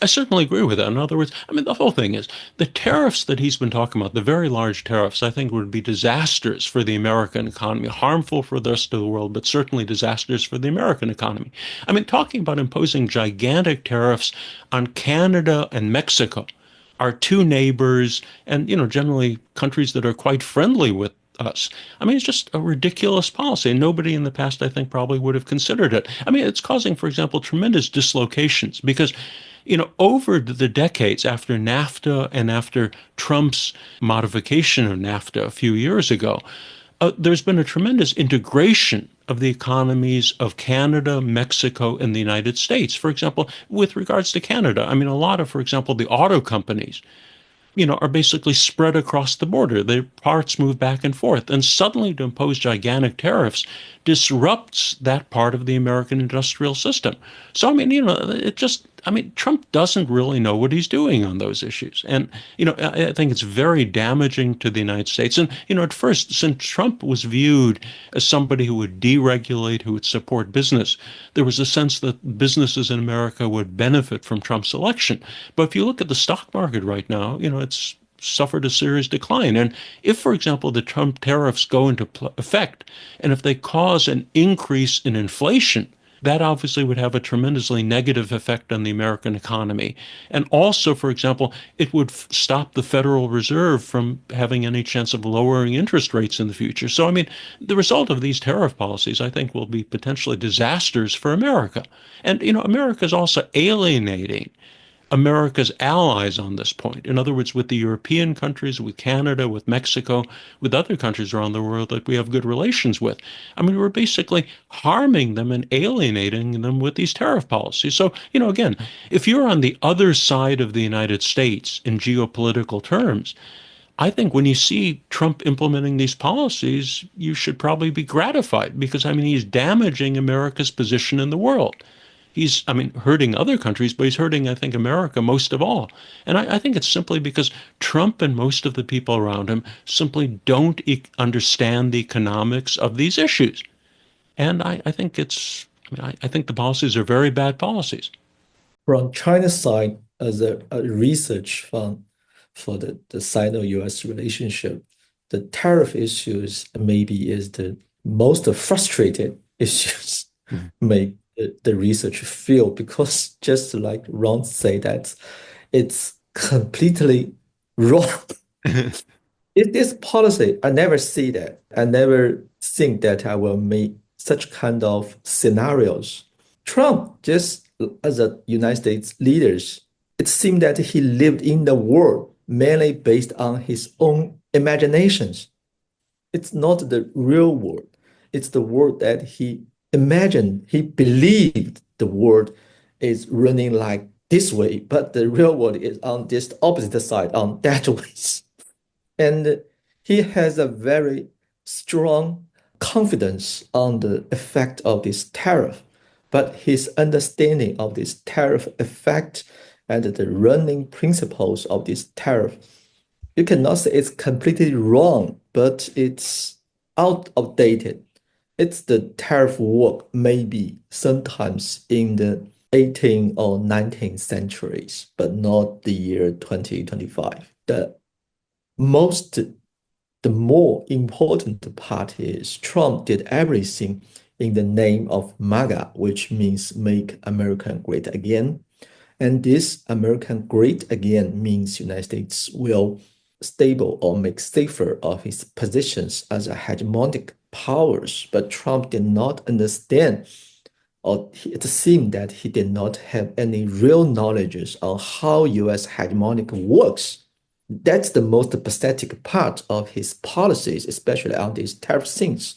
I certainly agree with that. In other words, I mean, the whole thing is the tariffs that he's been talking about, the very large tariffs, I think would be disastrous for the American economy, harmful for the rest of the world, but certainly disastrous for the American economy. I mean, talking about imposing gigantic tariffs on Canada and Mexico, our two neighbors, and, generally countries that are quite friendly with us. I mean, it's just a ridiculous policy. And nobody in the past, I think, probably would have considered it. I mean, it's causing, for example, tremendous dislocations because, over the decades after NAFTA and after Trump's modification of NAFTA a few years ago, there's been a tremendous integration of the economies of Canada, Mexico, and the United States. For example, with regards to Canada, I mean, a lot of, for example, the auto companies are basically spread across the border. Their parts move back and forth. And suddenly to impose gigantic tariffs disrupts that part of the American industrial system. So, I mean, Trump doesn't really know what he's doing on those issues. And, I think it's very damaging to the United States. And, at first, since Trump was viewed as somebody who would deregulate, who would support business, there was a sense that businesses in America would benefit from Trump's election. But if you look at the stock market right now, it's suffered a serious decline. And if, for example, the Trump tariffs go into effect, and if they cause an increase in inflation, that obviously would have a tremendously negative effect on the American economy. And also, for example, it would stop the Federal Reserve from having any chance of lowering interest rates in the future. So, I mean, the result of these tariff policies, I think, will be potentially disasters for America. And, America is also alienating America's allies on this point. In other words, with the European countries, with Canada, with Mexico, with other countries around the world that we have good relations with. I mean, we're basically harming them and alienating them with these tariff policies. So, again, if you're on the other side of the United States in geopolitical terms, I think when you see Trump implementing these policies, you should probably be gratified because, I mean, he's damaging America's position in the world. He's, I mean, hurting other countries, but he's hurting, I think, America most of all. And I think it's simply because Trump and most of the people around him simply don't understand the economics of these issues. And I think I think the policies are very bad policies. From China's side, as a research fund for the Sino-US relationship, the tariff issues maybe is the most frustrated issues Mhm. make the research field because just like Ron say that it's completely wrong. It is policy. I never see that. I never think that I will make such kind of scenarios. Trump, just as a United States leaders, it seemed that he lived in the world mainly based on his own imaginations. It's not the real world. It's the world that he imagined. He believed the world is running like this way, but the real world is on this opposite side, on that way. And he has a very strong confidence on the effect of this tariff. But his understanding of this tariff effect and the running principles of this tariff, you cannot say it's completely wrong, but it's outdated. It's the tariff work maybe sometimes in the 18th or 19th centuries, but not the year 2025. Most the more important part is Trump did everything in the name of MAGA, which means Make America Great Again. And this American Great Again means United States will stable or make safer of his positions as a hegemonic powers. But Trump did not understand, or it seemed that he did not have any real knowledge on how US hegemonic works. That's the most pathetic part of his policies, especially on these tariff things.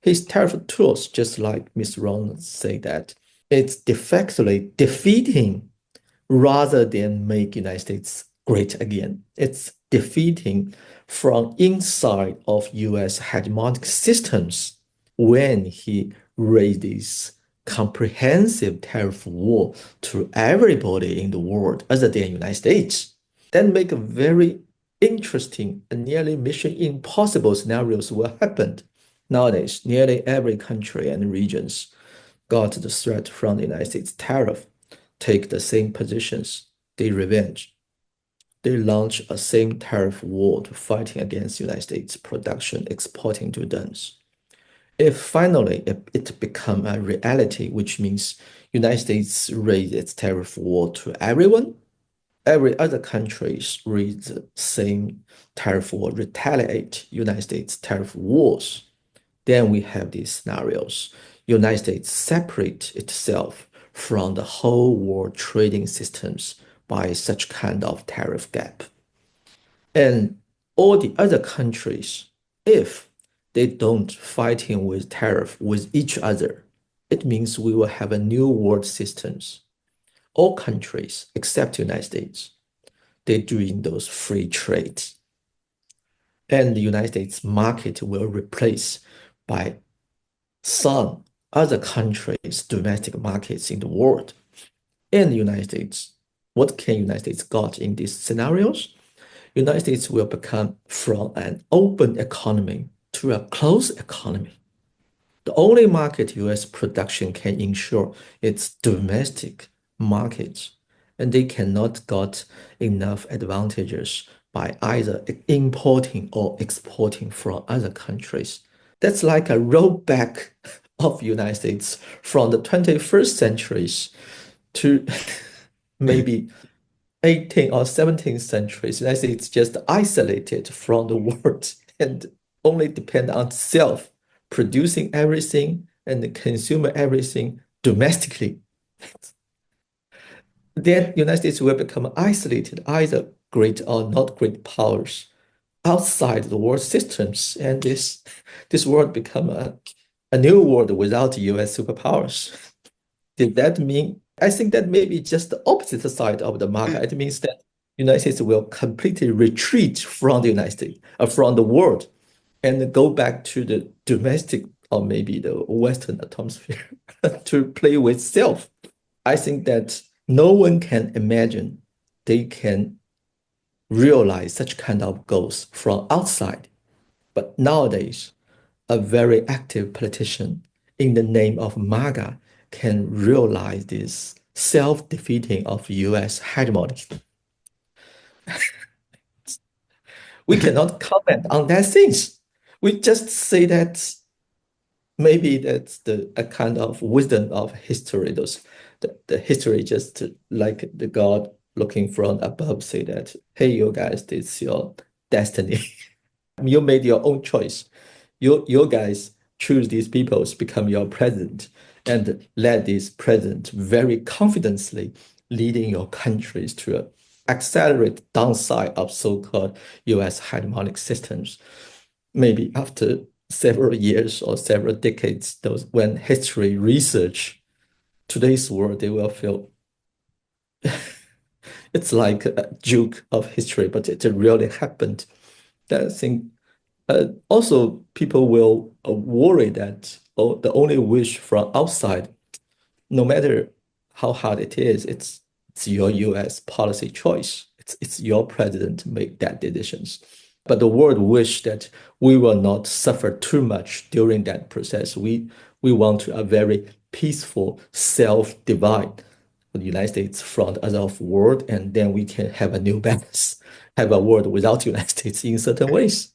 His tariff tools, just like Ms. Ron said that, it's de facto defeating rather than make United States great again. It's defeating from inside of US hegemonic systems when he raises comprehensive tariff war to everybody in the world other than United States. That make a very interesting and nearly mission impossible scenarios will happen. Nowadays, nearly every country and regions got the threat from the United States tariff. take the same positions. They revenge. They launch a same tariff war to fighting against United States production exporting to them. If finally it become a reality, which means United States raise its tariff war to everyone, every other countries raise the same tariff war, retaliate United States tariff wars, then we have these scenarios. United States separate itself from the whole world trading systems by such kind of tariff gap. And all the other countries, if they don't fighting with tariff with each other, it means we will have a new world systems. All countries except the United States, they're doing those free trades. And the United States market will replace by some other countries' domestic markets in the world. And the United States, what can United States got in these scenarios? United States will become from an open economy to a closed economy. The only market US production can ensure its domestic market, and they cannot got enough advantages by either importing or exporting from other countries. That's like a rollback of United States from the 21st centuries to maybe 18th or 17th centuries. United States just isolated from the world and only depend on self, producing everything and consume everything domestically. Then United States will become isolated, either great or not great powers outside the world systems, and this world become a new world without US superpowers. Did that mean? I think that may be just the opposite side of the MAGA. It means that United States will completely retreat from the United States, from the world, and go back to the domestic or maybe the Western atmosphere to play with self. I think that no one can imagine they can realize such kind of goals from outside. But nowadays, a very active politician in the name of MAGA can realize this self-defeating of US hegemony. We cannot comment on that things. We just say that maybe that's a kind of wisdom of history. The history just like the God looking from above say that, hey, you guys, this is your destiny. You made your own choice. You guys choose these people to become your president and let this president very confidently leading your countries to accelerate downside of so-called US hegemonic systems. Maybe after several years or several decades, when history research today's world, they will feel it's like a joke of history, but it really happened. That thing. Also, people will worry that the only wish from outside, no matter how hard it is, it's your US policy choice. It's your president to make that decisions. But the world wish that we will not suffer too much during that process. We want a very peaceful self-divide the United States from the other world, and then we can have a new balance, have a world without United States in certain ways.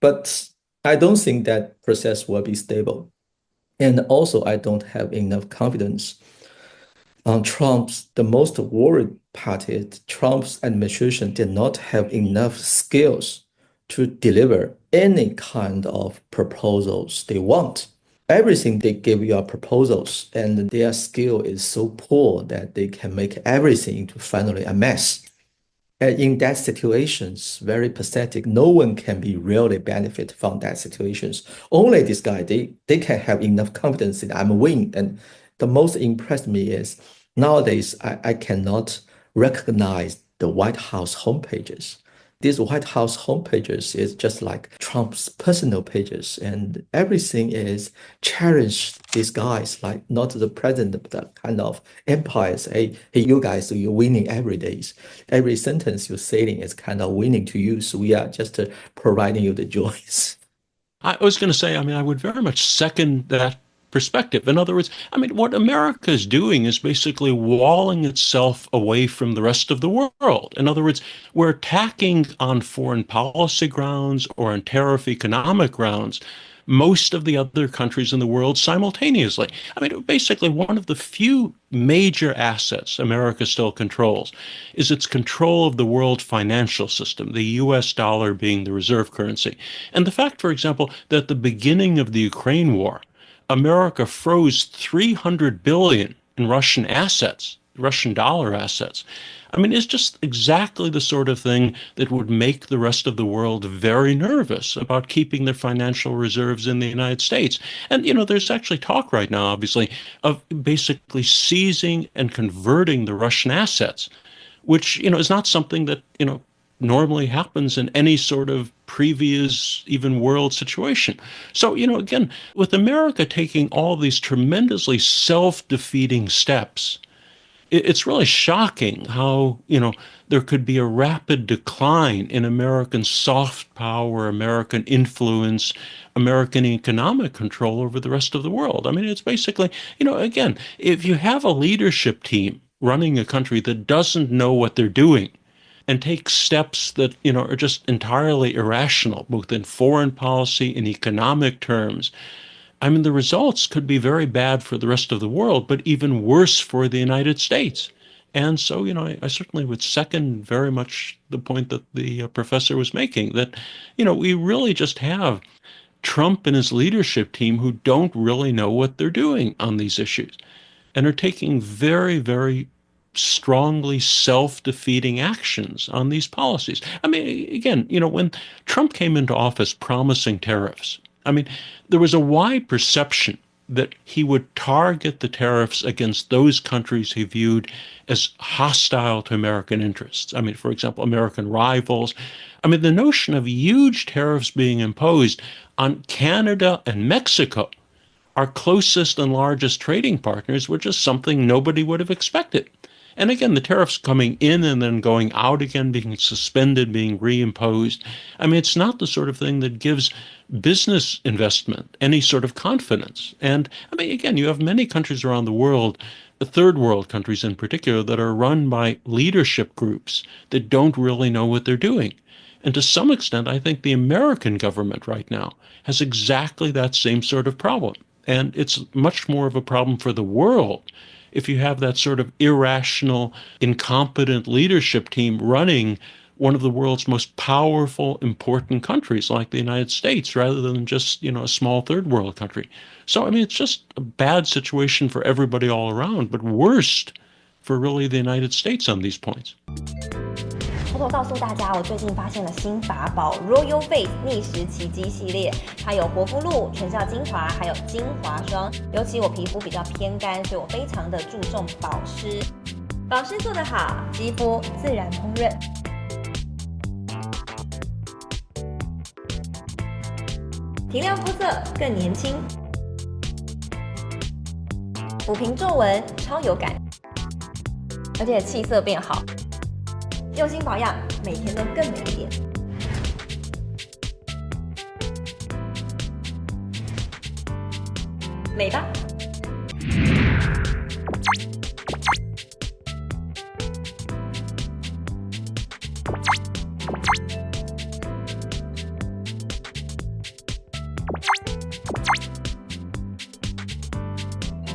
But I don't think that process will be stable. And also, I don't have enough confidence on Trump's. The most worried part is Trump's administration did not have enough skills to deliver any kind of proposals they want. Everything they give you are proposals, and their skill is so poor that they can make everything into finally a mess. And in that situations, very pathetic. No one can be really benefit from that situations. Only this guy, they can have enough confidence that I'm winning. And the most impressed me is nowadays I cannot recognize the White House homepages. These White House homepages is just like Trump's personal pages, and everything is cherish these guys, like not the president, but the kind of empires. Hey, you guys, you're winning every day. Every sentence you're saying is kind of winning to you. So we are just providing you the joys. I was going to say, I mean, I would very much second that perspective. In other words, I mean, what America is doing is basically walling itself away from the rest of the world. In other words, we're attacking on foreign policy grounds or on tariff economic grounds most of the other countries in the world simultaneously. I mean, basically, one of the few major assets America still controls is its control of the world financial system, the US dollar being the reserve currency. And the fact, for example, that at the beginning of the Ukraine war, America froze 300 billion in Russian assets, Russian dollar assets. I mean, it's just exactly the sort of thing that would make the rest of the world very nervous about keeping their financial reserves in the United States. And, there's actually talk right now, obviously, of basically seizing and converting the Russian assets, which, is not something that, normally happens in any sort of previous even world situation. So, again, with America taking all these tremendously self-defeating steps, it's really shocking how, there could be a rapid decline in American soft power, American influence, American economic control over the rest of the world. I mean, it's basically, again, if you have a leadership team running a country that doesn't know what they're doing, and take steps that, are just entirely irrational, both in foreign policy and economic terms, I mean, the results could be very bad for the rest of the world, but even worse for the United States. And so, I certainly would second very much the point that the professor was making, that, we really just have Trump and his leadership team who don't really know what they're doing on these issues and are taking very, very strongly self-defeating actions on these policies. I mean, again, when Trump came into office promising tariffs, I mean, there was a wide perception that he would target the tariffs against those countries he viewed as hostile to American interests. I mean, for example, American rivals. I mean, the notion of huge tariffs being imposed on Canada and Mexico, our closest and largest trading partners, which is something nobody would have expected. And again, the tariffs coming in and then going out again, being suspended, being reimposed. I mean, it's not the sort of thing that gives business investment any sort of confidence. And I mean, again, you have many countries around the world, the third world countries in particular, that are run by leadership groups that don't really know what they're doing. And to some extent, I think the American government right now has exactly that same sort of problem. And it's much more of a problem for the world if you have that sort of irrational, incompetent leadership team running one of the world's most powerful, important countries like the United States, rather than just, a small third world country. So, I mean, it's just a bad situation for everybody all around, but worst for really the United States on these points. 偷偷告诉大家，我最近发现了新法宝 Royal Face 逆时奇迹系列，它有活肤露、全效精华，还有精华霜。尤其我皮肤比较偏干，所以我非常的注重保湿。保湿做得好，肌肤自然烹润。提亮肤色更年轻，抚平皱纹超有感，而且气色变好。用心保养，每天都更美一点。美吧。